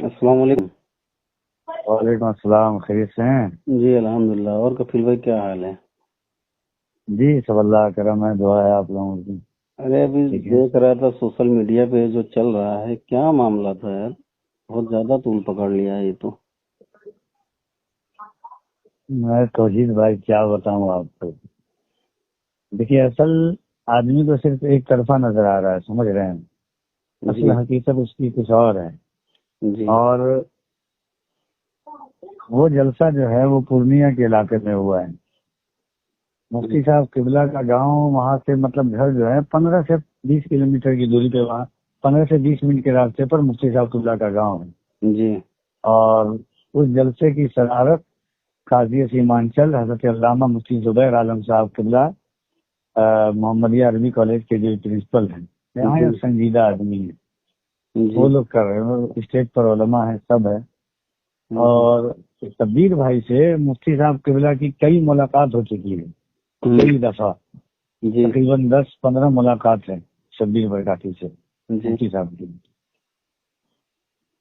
السلام علیکم۔ وعلیکم السلام، خیریت سے ہیں؟ جی الحمدللہ۔ اور کفیل بھائی کیا حال ہے؟ جی سب اللہ کا کرم ہے، دعا ہے آپ لوگوں کی۔ ارے ابھی ٹھیک ہے، دیکھ رہا تھا سوشل میڈیا پہ جو چل رہا ہے، کیا معاملہ تھا یار، بہت زیادہ طول پکڑ لیا ہے یہ تو۔ میں توحید بھائی کیا بتاؤں آپ کو۔ دیکھیے، اصل آدمی کو صرف ایک طرفہ نظر آ رہا ہے، سمجھ رہے ہیں؟ اصل جی حقیقت اس کی کچھ اور ہے۔ جی اور وہ جلسہ جو ہے وہ پورنیہ کے علاقے میں ہوا ہے۔ مفتی صاحب قبلہ کا گاؤں وہاں سے مطلب گھر جو ہے 15 سے 20 کلومیٹر کی دوری پہ، وہاں 15 سے 20 منٹ کے راستے پر مفتی صاحب قبلہ کا گاؤں ہے۔ جی اور اس جلسے کی صدارت قاضی سیمانچل حضرت علامہ مفتی زبیر عالم صاحب قبلہ محمدیہ عربی کالج کے جو پرنسپل ہیں، یہاں جی سنجیدہ آدمی ہیں، جی وہ لوگ کر رہے ہیں، اسٹیج پر علماء ہیں، سب ہے۔ اور شبیر بھائی سے مفتی صاحب قبلہ کی کئی ملاقات ہو چکی ہے، کئی دفعہ، جی تقریباً 10-15 ملاقات ہیں شبیر برکاتی سے جی مفتی صاحب کی۔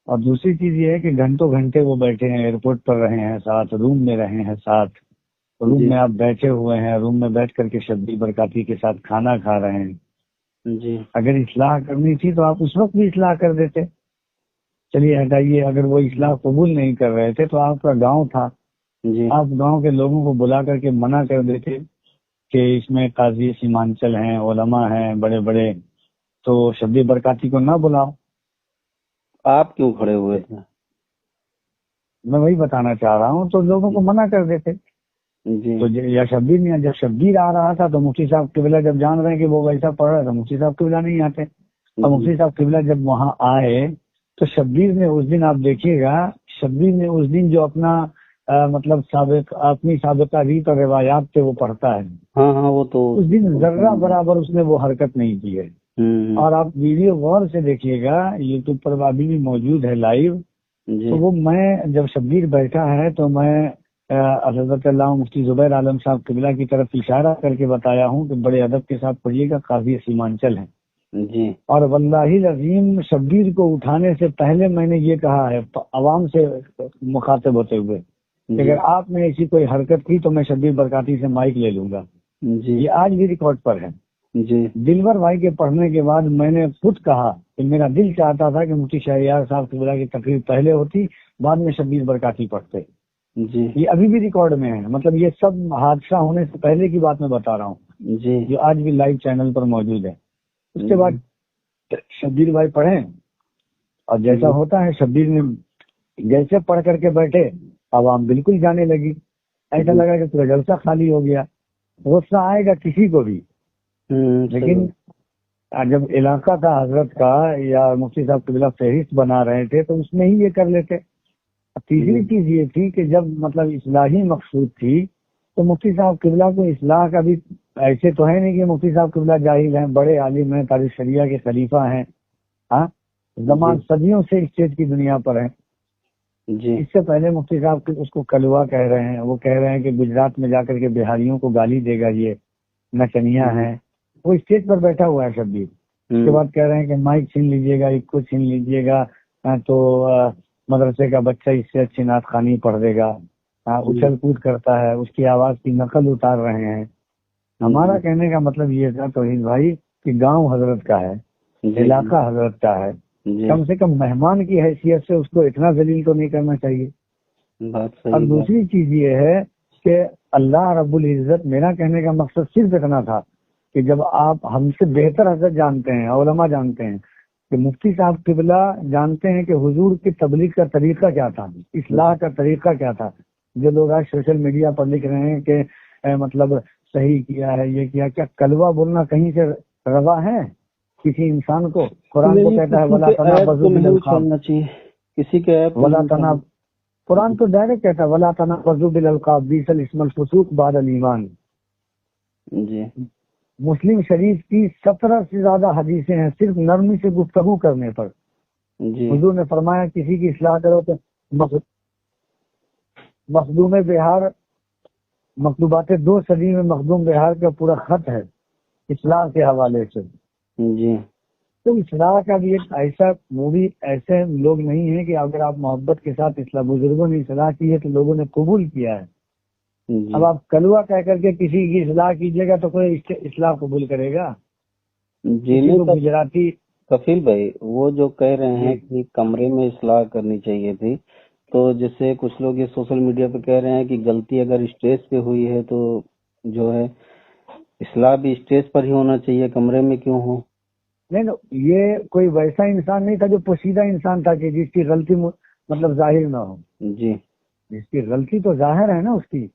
اور دوسری چیز یہ ہے کہ گھنٹوں گھنٹے وہ بیٹھے ہیں، ایئرپورٹ پر رہے ہیں ساتھ، روم میں رہے ہیں ساتھ، روم جی میں آپ بیٹھے ہوئے ہیں، روم میں بیٹھ کر کے شبیر برکاتی کے ساتھ کھانا کھا رہے ہیں۔ جی اگر اصلاح کرنی تھی تو آپ اس وقت بھی اصلاح کر دیتے۔ چلیے ہٹائیے، اگر وہ اصلاح قبول نہیں کر رہے تھے تو آپ کا گاؤں تھا، جی آپ گاؤں کے لوگوں کو بلا کر کے منع کر دیتے کہ اس میں قاضی سیمانچل ہیں، علماء ہیں بڑے بڑے، تو شبیر برکاتی کو نہ بلاؤ۔ آپ کیوں کھڑے ہوئے تھے؟ میں وہی بتانا چاہ رہا ہوں، تو لوگوں کو منع کر دیتے۔ جی تو یا شبیر نہیں، جب شبیر آ رہا تھا تو مفتی صاحب قبلہ جب جان رہے ہیں کہ وہ ویسا پڑھ رہا تھا، مفتی صاحب قبلہ نہیں آتے۔ اور مفتی صاحب قبلہ جب وہاں آئے تو شبیر نے اس دن، آپ دیکھیے گا، شبیر نے اس دن جو اپنا مطلب اپنی سابقہ ریت اور روایات سے وہ پڑھتا ہے، ہاں ہاں وہ تو اس دن ذرہ برابر اس نے وہ حرکت نہیں کی ہے۔ اور آپ ویڈیو غور سے دیکھیے گا، یوٹیوب پر ابھی بھی موجود ہے لائیو۔ جی تو وہ میں جب شبیر بیٹھا ہے تو میں حضرت علامہ مفتی زبیر عالم صاحب قبلہ کی طرف اشارہ کر کے بتایا ہوں کہ بڑے ادب کے ساتھ پڑھیے گا، قاضی سیمانچل ہیں۔ جی اور واللہ العظیم شبیر کو اٹھانے سے پہلے میں نے یہ کہا ہے عوام سے مخاطب ہوتے ہوئے کہ اگر آپ نے ایسی کوئی حرکت کی تو میں شبیر برکاتی سے مائک لے لوں گا۔ جی یہ آج بھی ریکارڈ پر ہے۔ جی دلور بھائی کے پڑھنے کے بعد میں نے خود کہا کہ میرا دل چاہتا تھا کہ مفتی شہریار صاحب قبلہ کی تقریر پہلے ہوتی، بعد میں شبیر برکاتی پڑھتے۔ جی یہ ابھی بھی ریکارڈ میں ہے، مطلب یہ سب حادثہ ہونے سے پہلے کی بات میں بتا رہا ہوں، جی جو آج بھی لائیو چینل پر موجود ہے۔ اس کے بعد شبیر بھائی پڑھیں، اور جیسا ہوتا ہے شبیر نے جیسے پڑھ کر کے بیٹھے، عوام بالکل جانے لگی، ایسا لگا کہ پورا جلسہ خالی ہو گیا۔ غصہ آئے گا کسی کو بھی، لیکن جب علاقہ تھا حضرت کا یا مفتی صاحب قبلہ فہرست بنا رہے تھے تو اس میں ہی یہ کر لیتے۔ تیسری چیز یہ تھی کہ جب مطلب اصلاحی مقصود تھی تو مفتی صاحب قبلہ کو اصلاح کا بھی، ایسے تو ہے نہیں کہ مفتی صاحب قبلہ جاہل ہیں، بڑے عالم ہیں، تاریخ شریعہ کے خلیفہ ہیں، ہاں، زمان صدیوں سے اسٹیج کی دنیا پر ہیں۔ جی اس سے پہلے مفتی صاحب اس کو کلوا کہہ رہے ہیں، وہ کہہ رہے ہیں کہ گجرات میں جا کر کے بہاریوں کو گالی دے گا، یہ نچنیا ہے۔ وہ اسٹیج پر بیٹھا ہوا ہے شبیر، اس کے بعد کہہ رہے ہیں کہ مائک چھین لیجیے گا، ایک کو چھین لیجیے گا تو مدرسے کا بچہ اس سے اچھی نعت خوانی پڑھ دے گا، اچھل کود کرتا ہے، اس کی آواز کی نقل اتار رہے ہیں۔ ہمارا کہنے کا مطلب یہ تھا توحید بھائی کہ گاؤں حضرت کا ہے، علاقہ حضرت کا ہے، کم سے کم مہمان کی حیثیت سے اس کو اتنا ذلیل تو نہیں کرنا چاہیے۔ اور دوسری چیز یہ ہے کہ اللہ رب العزت، میرا کہنے کا مقصد صرف اتنا تھا کہ جب آپ ہم سے بہتر حضرت جانتے ہیں، علماء جانتے ہیں کہ مفتی صاحب قبلہ جانتے ہیں کہ حضور کی تبلیغ کا طریقہ کیا تھا، اصلاح کا طریقہ کیا تھا۔ جو لوگ آج سوشل میڈیا پر لکھ رہے ہیں کہ مطلب صحیح کیا ہے، یہ کیا کلوہ بولنا کہیں سے روا ہے کسی انسان کو؟ قرآن کو کہتا ہے ولا تنابزوا بالالقاب، کسی کے عیب ولا تناب، قرآن تو ڈائریکٹ کہتا ہے ولا تنابزوا بالالقاب بئس الاسم الفسوق بعد الایمان۔ جی مسلم شریف کی 17 سے زیادہ حدیثیں ہیں صرف نرمی سے گفتگو کرنے پر۔ جی حضور نے فرمایا کسی کی اصلاح کرو تو مخدوم بہار، مکتوبات 2 صدی میں مخدوم بہار کا پورا خط ہے اصلاح کے حوالے سے۔ جی تو اصلاح کا بھی ایک ایسا، وہ بھی ایسے لوگ نہیں ہیں کہ اگر آپ محبت کے ساتھ اصلاح، بزرگوں نے اصلاح کی ہے تو لوگوں نے قبول کیا ہے. جی اب آپ کلوا کہہ کر کے کسی کی اصلاح کیجیے گا تو کوئی اصلاح قبول کرے گا؟ جی کسی کو نہیں گجراتی، کفیل بھائی، وہ جو کہہ رہے ہیں کہ کمرے میں اصلاح کرنی چاہیے تھی، تو جیسے کچھ لوگ یہ سوشل میڈیا پہ کہہ رہے ہیں کہ غلطی اگر اسٹیج پہ ہوئی ہے تو جو ہے اصلاح بھی اسٹیج پر ہی ہونا چاہیے، کمرے میں کیوں ہو؟ نہیں یہ کوئی ویسا انسان نہیں تھا جو پوشیدہ انسان تھا کہ جس کی غلطی مطلب ظاہر نہ ہو. جی جس کی غلطی تو ظاہر ہے نا اس کی.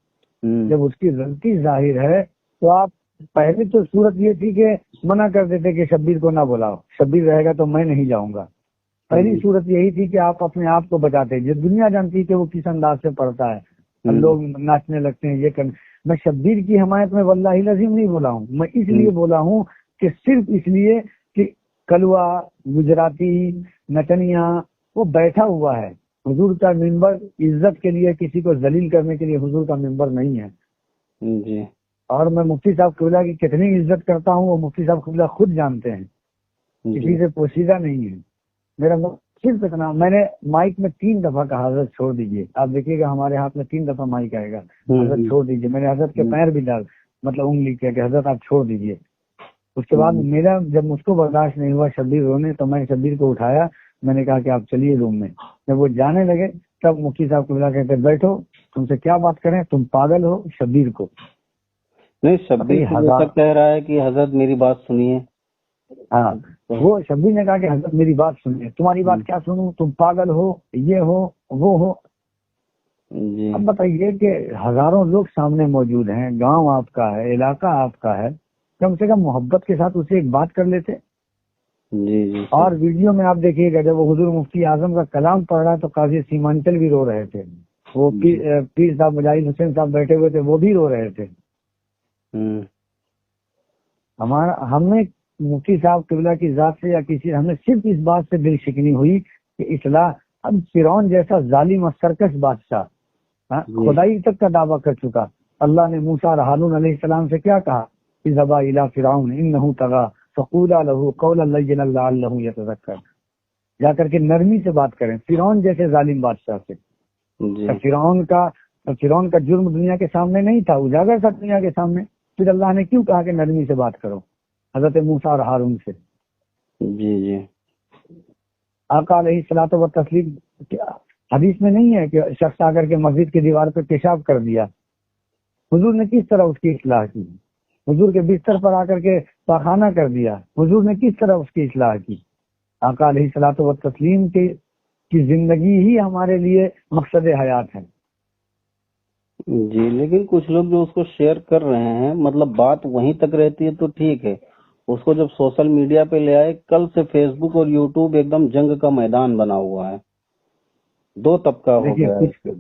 ہوں جب اس کی غلطی ظاہر ہے تو آپ پہلے تو صورت یہ تھی کہ منع کر دیتے کہ شبیر کو نہ بلاؤ، شبیر رہے گا تو میں نہیں جاؤں گا. پہلی صورت یہی تھی کہ آپ اپنے آپ کو بچاتے. جو دنیا جانتی کہ وہ کس انداز سے پڑھتا ہے، اور لوگ ناچنے لگتے ہیں یہ کرنے. میں شبیر کی حمایت میں واللہ العظیم نہیں بولا ہوں، میں اس لیے بولا ہوں کہ صرف اس لیے کہ کلوا، گجراتی، نچنیا وہ بیٹھا ہوا ہے. حضور کا منبر عزت کے لیے، کسی کو ذلیل کرنے کے لیے حضور کا منبر نہیں ہے. جی اور میں مفتی صاحب قبلہ کی کتنی عزت کرتا ہوں وہ مفتی صاحب قبلہ خود جانتے ہیں، کسی سے پوشیدہ نہیں ہے. میرا صرف اتنا، میں نے مائک میں 3 دفعہ کہا حضرت چھوڑ دیجئے. آپ دیکھیے گا ہمارے ہاتھ میں 3 دفعہ مائک آئے گا، حضرت چھوڑ دیجئے. میں نے حضرت کے پیر بھی ڈال مطلب انگلی کیا کہ حضرت آپ چھوڑ دیجئے. اس کے بعد میرا جب مجھ کو برداشت نہیں ہوا شبیر رونے، تو میں نے شبیر کو اٹھایا، میں نے کہا کہ آپ چلیے روم میں. جب وہ جانے لگے تب مفتی صاحب قبلہ کہتے بیٹھو، تم سے کیا بات کریں، تم پاگل ہو. شبیر کو نہیں، شبیر جیسا کہہ رہا ہے کہ حضرت میری بات سنیے. ہاں، وہ شبیر نے کہا کہ حضرت میری بات سنیے. تمہاری بات کیا سنوں، تم پاگل ہو، یہ ہو وہ ہو. جی اب بتائیے کہ ہزاروں لوگ سامنے موجود ہیں، گاؤں آپ کا ہے، علاقہ آپ کا ہے، کم سے کم محبت کے ساتھ اسے ایک بات کر لیتے. جی جی اور ویڈیو میں آپ دیکھیے گا جب وہ حضور مفتی اعظم کا کلام پڑھ رہا ہے تو قاضی سیمانچل بھی رو رہے تھے. وہ پیر صاحب مجاہد حسین صاحب بیٹھے ہوئے تھے، وہ بھی رو رہے تھے. ہم نے مفتی صاحب قبلہ کی ذات سے یا کسی، ہمیں صرف اس بات سے دل شکنی ہوئی کہ اصلاح. اب فرعون جیسا ظالم اور سرکش بادشاہ خدائی تک کا دعویٰ کر چکا. اللہ نے موسیٰ اور ہارون علیہ السلام سے کیا کہا، اذهبا الى فرعون انه طغى فقولا له قولا لينا لعله يتذكر. جا کر کے نرمی سے بات کریں فرعون جیسے ظالم بادشاہ سے. فرعون کا جرم دنیا کے سامنے نہیں تھا، اجاگر تھا دنیا کے سامنے. پھر اللہ نے کیوں کہا کہ نرمی سے بات کرو حضرت موسیٰ اور ہارون سے. جی جی آقا علیہ الصلوۃ والتسلیم حدیث میں نہیں ہے کہ شخص آ کر کے مسجد کی دیوار پہ پیشاب کر دیا، حضور نے کس طرح اس کی اصلاح کی. حضور کے بستر پر آ کر کے پاخانہ کر دیا، حضور نے کس طرح اس کی اصلاح کی. آقا علیہ الصلوۃ والتسلیم کی زندگی ہی ہمارے لیے مقصد حیات ہے. جی لیکن کچھ لوگ جو اس کو شیئر کر رہے ہیں، مطلب بات وہیں تک رہتی ہے تو ٹھیک ہے، اس کو جب سوشل میڈیا پہ لے آئے، کل سے فیس بک اور یوٹیوب ایک دم جنگ کا میدان بنا ہوا ہے، 2 طبقہ ہو گیا ہے.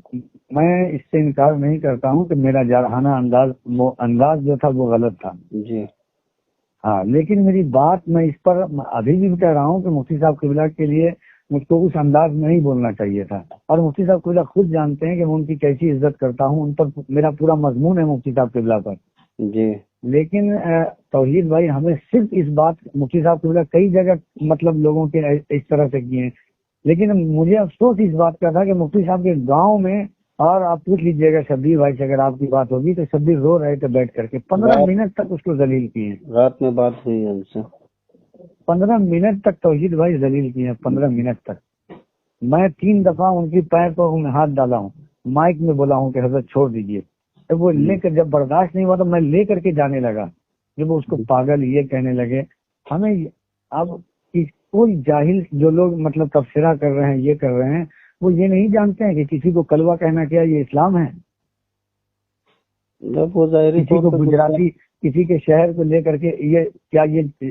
میں اس سے انکار نہیں کرتا ہوں کہ میرا جارحانہ انداز جو تھا وہ غلط تھا. جی ہاں، لیکن میری بات میں اس پر ابھی بھی کہہ رہا ہوں کہ مفتی صاحب قبلہ کے لیے مجھ کو اس انداز میں نہیں بولنا چاہیے تھا. اور مفتی صاحب قبلہ خود جانتے ہیں کہ میں ان کی کیسی عزت کرتا ہوں، ان پر میرا پورا مضمون ہے مفتی صاحب قبلہ پر. جی لیکن توحید بھائی ہمیں صرف اس بات، مفتی صاحب قبلہ کئی جگہ مطلب لوگوں کے اس طرح سے کیے ہیں، لیکن مجھے افسوس اس بات کا تھا کہ مفتی صاحب کے گاؤں میں، اور آپ پوچھ لیجئے گا شبیر بھائی سے اگر آپ کی بات ہوگی تو شبیر رو رہے تھے بیٹھ کر کے، 15 منٹ تک اس کو ذلیل کیے. رات میں بات ہوئی ان سے 15 منٹ تک توحید بھائی ذلیل کیے ہیں. 15 منٹ تک میں 3 دفعہ ان کی پیر پر ہاتھ ڈالا ہوں، مائک میں بولا ہوں کہ حضرت چھوڑ دیجئے. وہ لے کر جب برداشت نہیں ہوا تو میں لے کر کے جانے لگا. جب وہ اس کو پاگل یہ کہنے لگے. ہمیں اب کوئی جاہل جو لوگ مطلب تبصرہ کر رہے ہیں، یہ کر رہے ہیں، وہ یہ نہیں جانتے ہیں کہ کسی کو کلوا کہنا کیا یہ اسلام ہے. جب وہ ظاہری کسی کو گجراتی، کسی کے شہر کو لے کر کے یہ کیا، یہ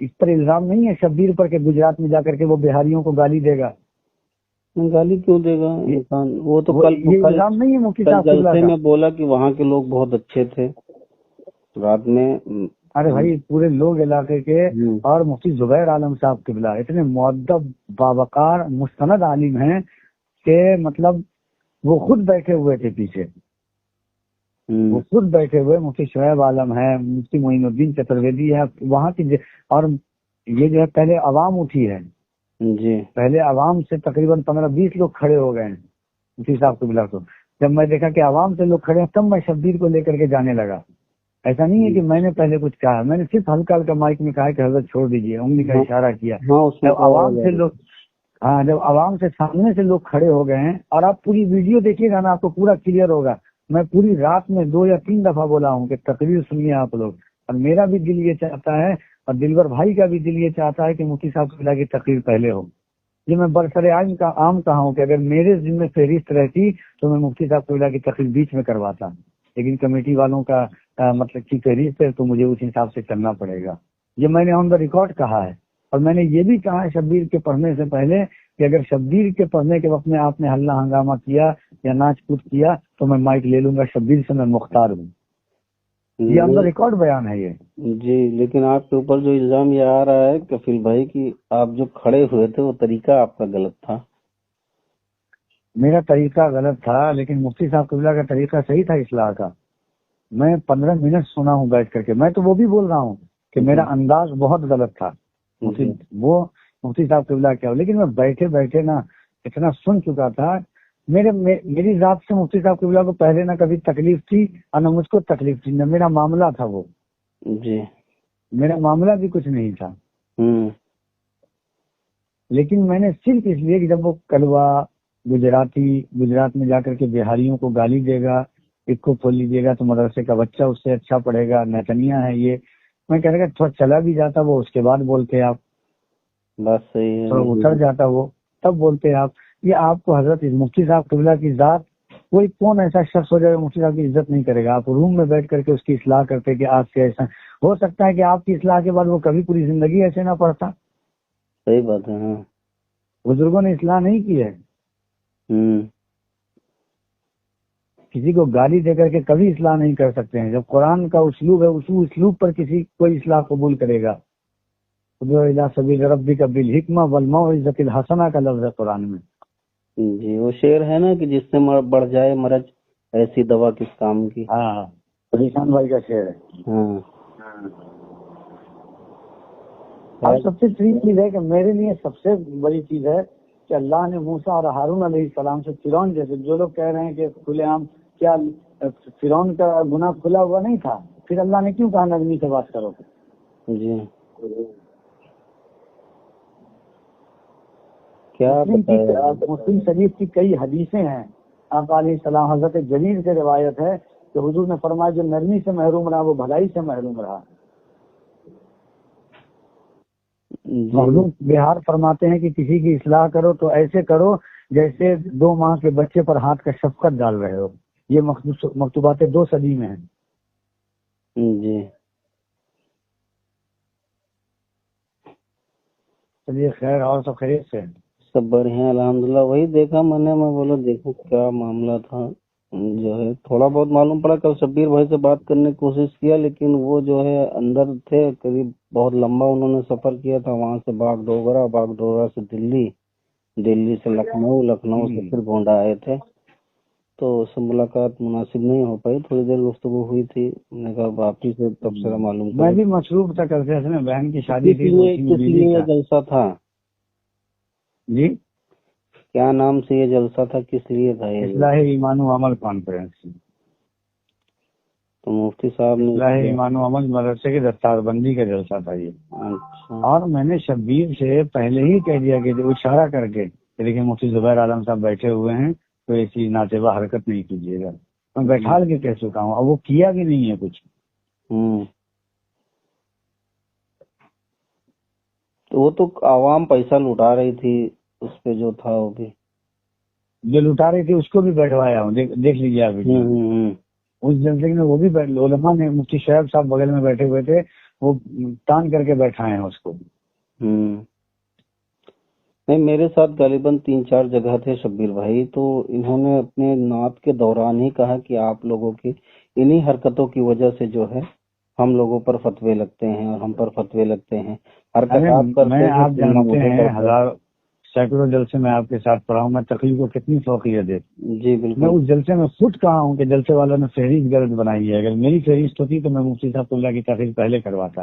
اس پر الزام نہیں ہے شبیر پر کہ گجرات میں جا کر کے وہ بہاریوں کو گالی دے گا. گالی کیوں دے گا انسان؟ وہ تو یہ الزام نہیں ہے مفتی صاحب جلسے میں بولا کہ وہاں کے لوگ بہت اچھے تھے رات میں. ارے بھائی پورے لوگ علاقے کے، اور مفتی زبیر عالم صاحب قبلہ اتنے مؤدب باوقار مستند عالم ہیں کہ مطلب وہ خود بیٹھے ہوئے تھے پیچھے، وہ خود بیٹھے ہوئے. مفتی شعیب عالم ہے، مفتی معین الدین چترویدی ہے وہاں کی، اور یہ جو ہے پہلے عوام اٹھی ہے جی پہلے عوام سے تقریباً 15-20 لوگ کھڑے ہو گئے ہیں مفتی صاحب قبلہ کو. جب میں دیکھا کہ عوام سے لوگ کھڑے ہیں تب میں شبیر کو لے کر کے جانے لگا. ایسا نہیں ہے کہ میں نے پہلے کچھ کہا, میں نے صرف ہلکا ہلکا مائک میں کہا کہ حضرت چھوڑ دیجیے, انگلی کا اشارہ کیا. ہاں اس میں جب عوام سے لوگ جب عوام سے سامنے سے لوگ کھڑے ہو گئے ہیں, اور آپ پوری ویڈیو دیکھیے گا نا آپ کو پورا کلیئر ہوگا. میں پوری رات میں 2 یا 3 دفعہ بولا ہوں کہ تقریر سنیے آپ لوگ, اور میرا بھی دل یہ چاہتا ہے اور دلبر بھائی کا بھی دل یہ چاہتا ہے کہ مفتی صاحب قبلہ کی تقریر پہلے ہو. یہ میں برسر عام کہا ہوں کہ اگر میرے ذمہ فہرست رہتی تو میں مفتی صاحب قبلہ کی تقریر بیچ میں کرواتا, لیکن کمیٹی والوں کا مطلب کی فہرست ہے تو مجھے اس حساب سے چلنا پڑے گا. یہ میں نے آن دا ریکارڈ کہا ہے, اور میں نے یہ بھی کہا ہے شبیر کے پڑھنے سے پہلے کہ اگر شبیر کے پڑھنے کے وقت میں آپ نے ہلہ ہنگامہ کیا یا ناچ کود کیا تو میں مائک لے لوں گا, شبیر سے میں مختار ہوں. یہ آن دا ریکارڈ بیان ہے یہ. جی لیکن آپ کے اوپر جو الزام یہ آ رہا ہے کفیل بھائی کی آپ جو کھڑے ہوئے تھے وہ طریقہ آپ کا غلط تھا. میرا طریقہ غلط تھا لیکن مفتی صاحب قبلہ کا طریقہ صحیح تھا اصلاح کا. میں 15 منٹ سنا ہوں بیٹھ کر کے, میں تو وہ بھی بول رہا ہوں کہ میرا انداز بہت غلط تھا. وہ مفتی صاحب قبلہ کیا, لیکن میں بیٹھے بیٹھے نا اتنا سن چکا تھا. میری ذات سے مفتی صاحب قبلہ کو پہلے نہ کبھی تکلیف تھی اور نہ مجھ کو تکلیف تھی, نہ میرا معاملہ تھا وہ. جی میرا معاملہ بھی کچھ نہیں تھا. لیکن میں نے صرف اس لیے کہ جب وہ کلوا گجرات میں جا کر کے بہاریوں کو گالی دے گا, ایک کو کھول لیجیے گا تو مدرسے کا بچہ اس سے اچھا پڑھے گا, نتنیا ہے یہ, میں کہہ رہا کہ تھوڑا چلا بھی جاتا وہ اس کے بعد بولتے آپ, بس صحیح ہے, تھوڑا اتر جاتا وہ تب بولتے آپ. یہ آپ کو حضرت مفتی صاحب قبلہ کی ذات, کوئی کون ایسا شخص ہو جائے مفتی صاحب کی عزت نہیں کرے گا. آپ روم میں بیٹھ کر کے اس کی اصلاح کرتے کہ آپ سے ایسا ہو سکتا ہے کہ آپ کی اصلاح کے بعد وہ کبھی پوری زندگی ایسے نہ پڑھتا. صحیح بات ہے. ہاں بزرگوں نے اصلاح نہیں کی ہے. کسی کو گالی دے کر کے کبھی اصلاح نہیں کر سکتے ہیں. جب قرآن کا اسلوب ہے اس اسلوب پر کوئی اصلاح قبول کرے گا. سبیل ربک بالحکمہ والموعظۃ الحسنہ کا لفظ ہے قرآن میں. جی وہ شعر ہے نا کہ جس سے بڑھ جائے مرض ایسی دوا کس کام کی. ہاں پریشان بھائی کا شعر ہے. ہاں اور سب سے ٹھیک چیز ہے کہ میرے لیے سب سے بڑی چیز ہے کہ اللہ نے موسیٰ اور ہارون علیہ السلام سے فرعون جیسے جو لوگ کہہ رہے ہیں کہ کھلے عام, کیا فرعون کا گناہ کھلا ہوا نہیں تھا؟ پھر اللہ نے کیوں کہا نرمی سے بات کرو؟ جی مسلم شریف کی کئی حدیثیں ہیں. آپ علیہ السلام حضرت جلیل سے روایت ہے کہ حضور نے فرمایا جو نرمی سے محروم رہا وہ بھلائی سے محروم رہا. مخلوق بہار فرماتے ہیں کہ کسی کی اصلاح کرو تو ایسے کرو جیسے 2 ماہ کے بچے پر ہاتھ کا شفقت ڈال رہے ہو. یہ مکتوبات 2 صدی میں ہیں. جی چلیے خیر, اور سب خیریت سے سب بڑھیا الحمدللہ. وہی دیکھا میں نے, میں بولا دیکھو کیا معاملہ تھا. جو ہے تھوڑا بہت معلوم پڑا. کل شبیر بھائی سے بات کرنے کی کوشش کیا لیکن وہ جو ہے اندر تھے, قریب بہت لمبا انہوں نے سفر کیا تھا. وہاں سے باغ ڈوگرا سے دلی سے لکھنؤ سے پھر گونڈا آئے تھے, تو اس سے ملاقات مناسب نہیں ہو پائی. تھوڑی دیر گفتگو ہوئی تھی, میں نے کہا باقی سے تبصرہ معلوم میں بھی مصروف تھا کل سے, بہن کی شادی تھی. کس لیے یہ جلسہ تھا جی؟ کیا نام سے یہ جلسہ تھا, کس لیے تھا یہ؟ اصلاح ایمان و عمل کانفرنس. تو مفتی صاحب نے اصلاح ایمان و عمل مدرسے کی دستار بندی کا جلسہ تھا یہ. اچھا. اور میں نے شبیر سے پہلے ہی کہہ دیا کہ اشارہ کر کے لیکن مفتی زبیر عالم صاحب بیٹھے ہوئے ہیں تو ایسی ناتبہ حرکت نہیں کیجیے گا. میں بیٹھا کے کہہ چکا ہوں, اور وہ کیا بھی نہیں ہے کچھ. تو وہ تو عوام پیسہ لٹا رہی تھی, اس پہ جو تھا وہ بھی جو لٹا رہی تھی اس کو بھی بیٹھوایا ہوں, دیکھ لیجیے آپ. اس جلسے میں وہ بھی علماء نے, مفتی شعیب صاحب بغل میں بیٹھے ہوئے تھے, وہ تان کر کے بیٹھائے ہیں اس کو. نہیں میرے ساتھ غالباً 3-4 جگہ تھے شبیر بھائی, تو انہوں نے اپنے نعت کے دوران ہی کہا کہ آپ لوگوں کی انہی حرکتوں کی وجہ سے جو ہے ہم لوگوں پر فتوے لگتے ہیں اور ہم پر فتوے لگتے ہیں. میں آپ جانتے ہیں سینکڑوں جلسے میں آپ کے ساتھ پڑھا ہوں, میں تقریر کو کتنی فوقیت ہے. جی بالکل. میں اس جلسے میں خود کہا ہوں کہ جلسے والوں نے فہرست غلط بنائی ہے. اگر میری فہرست ہوتی تو میں مفتی صاحب اللہ کی تقریر پہلے کرواتا.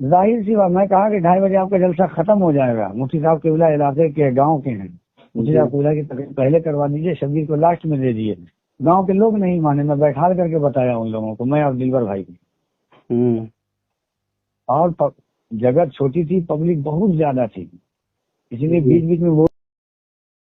ظاہر سی بات، میں کہا کہ 2:30 بجے آپ کا جلسہ ختم ہو جائے گا، مفتی صاحب قبلہ علاقے کے گاؤں کے ہیں، مفتی صاحب قبلہ کی تقریر پہلے کروا دیجیے، شبیر کو لاسٹ میں دے دیجیے۔ گاؤں کے لوگ نہیں مانے، میں بیٹھال کر کے بتایا ان لوگوں کو، میں اور دلبر بھائی کو، اور جگہ چھوٹی تھی، پبلک بہت زیادہ تھی، اسی لیے بیچ بیچ میں وہ